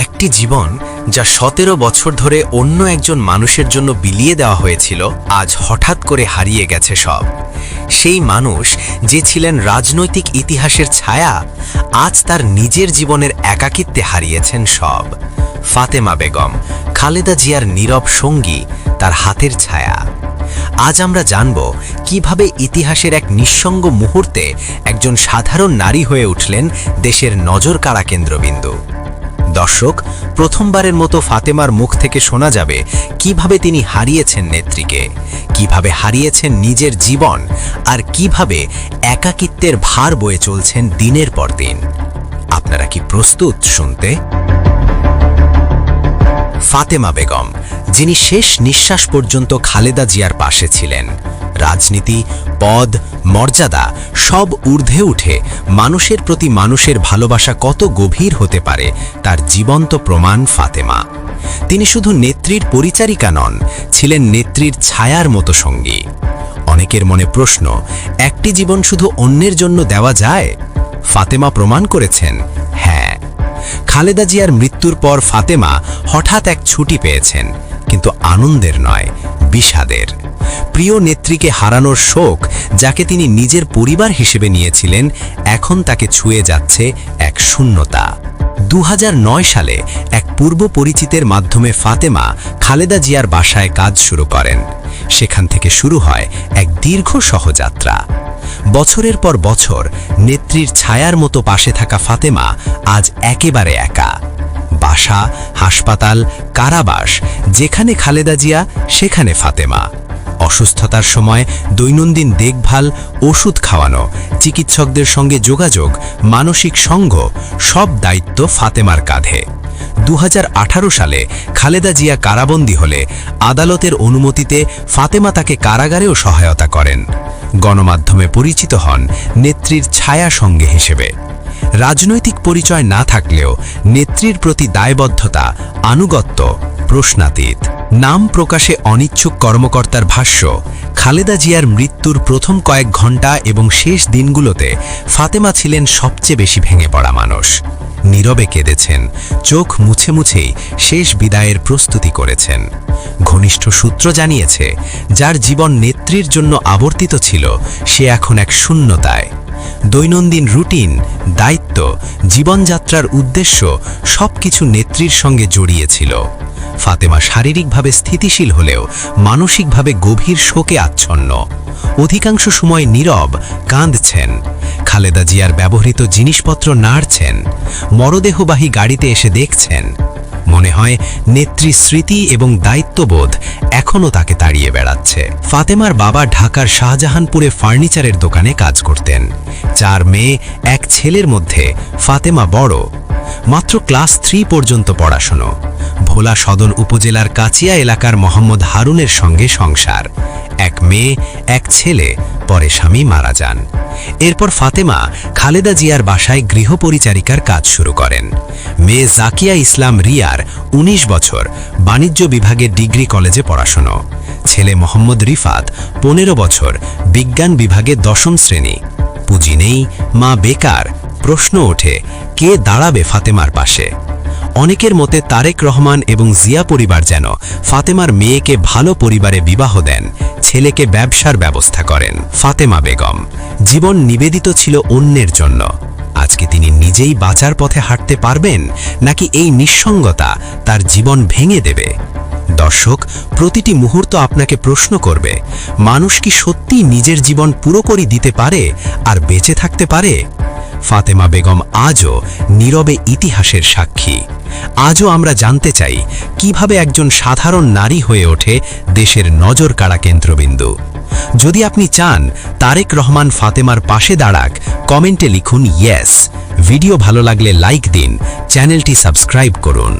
একটি জীবন যা ১৭ বছর ধরে অন্য একজন মানুষের জন্য বিলিয়ে দেওয়া হয়েছিল, আজ হঠাৎ করে হারিয়ে গেছে সব। সেই মানুষ যে ছিলেন রাজনৈতিক ইতিহাসের ছায়া, আজ তার নিজের জীবনের একাকিত্বে হারিয়েছেন সব। ফাতেমা বেগম, খালেদা জিয়ার নীরব সঙ্গী, তার হাতের ছায়া। আজ আমরা জানব কিভাবে ইতিহাসের এক নিঃসঙ্গ মুহূর্তে একজন সাধারণ নারী হয়ে উঠলেন দেশের নজর কাড়া কেন্দ্রবিন্দু। দর্শক, প্রথমবারের মতো ফাতেমার মুখ থেকে শোনা যাবে কিভাবে তিনি হারিয়েছেন নেত্রীকে, কিভাবে হারিয়েছেন নিজের জীবন, আর কিভাবে একাকিত্বের ভার বয়ে চলছেন দিনের পর দিন। আপনারা কি প্রস্তুত শুনতে? ফাতেমা বেগম, যিনি শেষ নিঃশ্বাস পর্যন্ত খালেদা জিয়ার পাশে ছিলেন। রাজনীতি, পদ, মর্যাদা সব ঊর্ধ্বে উঠে মানুষের প্রতি মানুষের ভালোবাসা কত গভীর হতে পারে তার জীবন্ত প্রমাণ ফাতেমা। তিনি শুধু নেত্রীর পরিচারিকা নন, ছিলেন নেত্রীর ছায়ার মতো সঙ্গী। অনেকের মনে প্রশ্ন, একটি জীবন শুধু অন্যের জন্য দেওয়া যায়? ফাতেমা প্রমাণ করেছেন, হ্যাঁ। খালেদা জিয়ার মৃত্যুর পর ফাতেমা হঠাৎ এক ছুটি পেয়েছেন, কিন্তু আনন্দের নয়, বিষাদের। প্রিয় নেত্রীকে হারানোর শোক, যাকে তিনি নিজের পরিবার হিসেবে নিয়েছিলেন, এখন তাকে ছুঁয়ে যাচ্ছে এক শূন্যতা। ২০০৯ সালে এক পূর্ব পরিচিতের মাধ্যমে ফাতেমা খালেদা জিয়ার বাসায় কাজ শুরু করেন। সেখান থেকে শুরু হয় এক দীর্ঘ সহযাত্রা। বছরের পর বছর নেত্রীর ছায়ার মতো পাশে থাকা ফাতেমা আজ একেবারে একা। বাসা, হাসপাতাল, কারাবাস, যেখানে খালেদা জিয়া সেখানে ফাতেমা। অসুস্থতার সময় দৈনন্দিন দেখভাল, ওষুধ খাওয়ানো, চিকিৎসকদের সঙ্গে যোগাযোগ, মানসিক সঙ্গ, সব দায়িত্ব ফাতেমার কাঁধে। ২০১৮ সালে খালেদা জিয়া কারাবন্দী হলে আদালতের অনুমতিতে ফাতেমা তাকে কারাগারেও সহায়তা করেন। গণমাধ্যমে পরিচিত হন নেত্রীর ছায়া সঙ্গে হিসেবে। রাজনৈতিক পরিচয় না থাকলেও নেত্রীর প্রতি দায়বদ্ধতা, আনুগত্য প্রশ্নাতীত। নাম প্রকাশে অনিচ্ছুক কর্মকর্তার ভাষ্য, খালেদা জিয়ার মৃত্যুর প্রথম কয়েক ঘণ্টা এবং শেষ দিনগুলোতে ফাতেমা ছিলেন সবচেয়ে বেশি ভেঙে পড়া মানুষ। নীরবে কেঁদেছেন, চোখ মুছে মুছেই শেষ বিদায়ের প্রস্তুতি করেছেন। ঘনিষ্ঠ সূত্র জানিয়েছে, যার জীবন নেত্রীর জন্য আবর্তিত ছিল, সে এখন এক শূন্যতায়। দৈনন্দিন রুটিন, দায়িত্ব, জীবনযাত্রার উদ্দেশ্য সবকিছু নেত্রীর সঙ্গে জড়িয়েছিল। ফাতেমা শারীরিকভাবে স্থিতিশীল হলেও মানসিকভাবে গভীর শোকে আচ্ছন্ন। অধিকাংশ সময় নীরব, কাঁদছেন। খালেদা জিয়ার ব্যবহৃত জিনিসপত্র নাড়ছেন। মরদেহবাহী গাড়িতে এসে দেখছেন। মনে হয় নেত্রীর স্মৃতি এবং দায়িত্ববোধ এখনও তাকে তাড়িয়ে বেড়াচ্ছে। ফাতেমার বাবা ঢাকার শাহজাহানপুরে ফার্নিচারের দোকানে কাজ করতেন। 4 মেয়ে, 1 ছেলের মধ্যে ফাতেমা বড়। মাত্র ক্লাস 3 পর্যন্ত পড়াশোনা। ভোলা সদর উপজেলার কাচিয়া এলাকার মোহাম্মদ হারুনের সঙ্গে সংসার। 1 মেয়ে, 1 ছেলে, পরে স্বামী মারা যান। এরপর ফাতেমা খালেদা জিয়ার বাসায় গৃহপরিচারিকার কাজ শুরু করেন। মেয়ে জাকিয়া ইসলাম রিয়ার 19 বছর, বাণিজ্য বিভাগের ডিগ্রি কলেজে পড়াশোনা। ছেলে মোহাম্মদ রিফাত 15 বছর, বিজ্ঞান বিভাগে 10ম শ্রেণী। পুঁজি নেই, মা বেকার। প্রশ্ন ওঠে, কে দাঁড়াবে ফাতেমার পাশে? অনেকের মতে তারেক রহমান এবং জিয়া পরিবার যেন ফাতেমার মেয়েকে ভালো পরিবারে বিবাহ দেন, ছেলেকে ব্যবসার ব্যবস্থা করেন। ফাতেমা বেগম, জীবন নিবেদিত ছিল অন্যের জন্য। আজকে তিনি নিজেই বাঁচার পথে হাঁটতে পারবেন, নাকি এই নিঃসঙ্গতা তার জীবন ভেঙে দেবে? দর্শক, প্রতিটি মুহূর্ত আপনাকে প্রশ্ন করবে, মানুষ কি সত্যি নিজের জীবন পুরোপুরি দিতে পারে আর বেঁচে থাকতে পারে? ফাতেমা বেগম আজও নীরবে ইতিহাসের সাক্ষী। আজও আমরা জানতে চাই কিভাবে একজন সাধারণ নারী হয়ে ওঠে দেশের নজর কাড়া কেন্দ্রবিন্দু। যদি আপনি চান তারেক রহমান ফাতেমার পাশে দাঁড়াক, কমেন্টে লিখুন ইয়েস। ভিডিও ভালো লাগলে লাইক দিন, চ্যানেলটি সাবস্ক্রাইব করুন।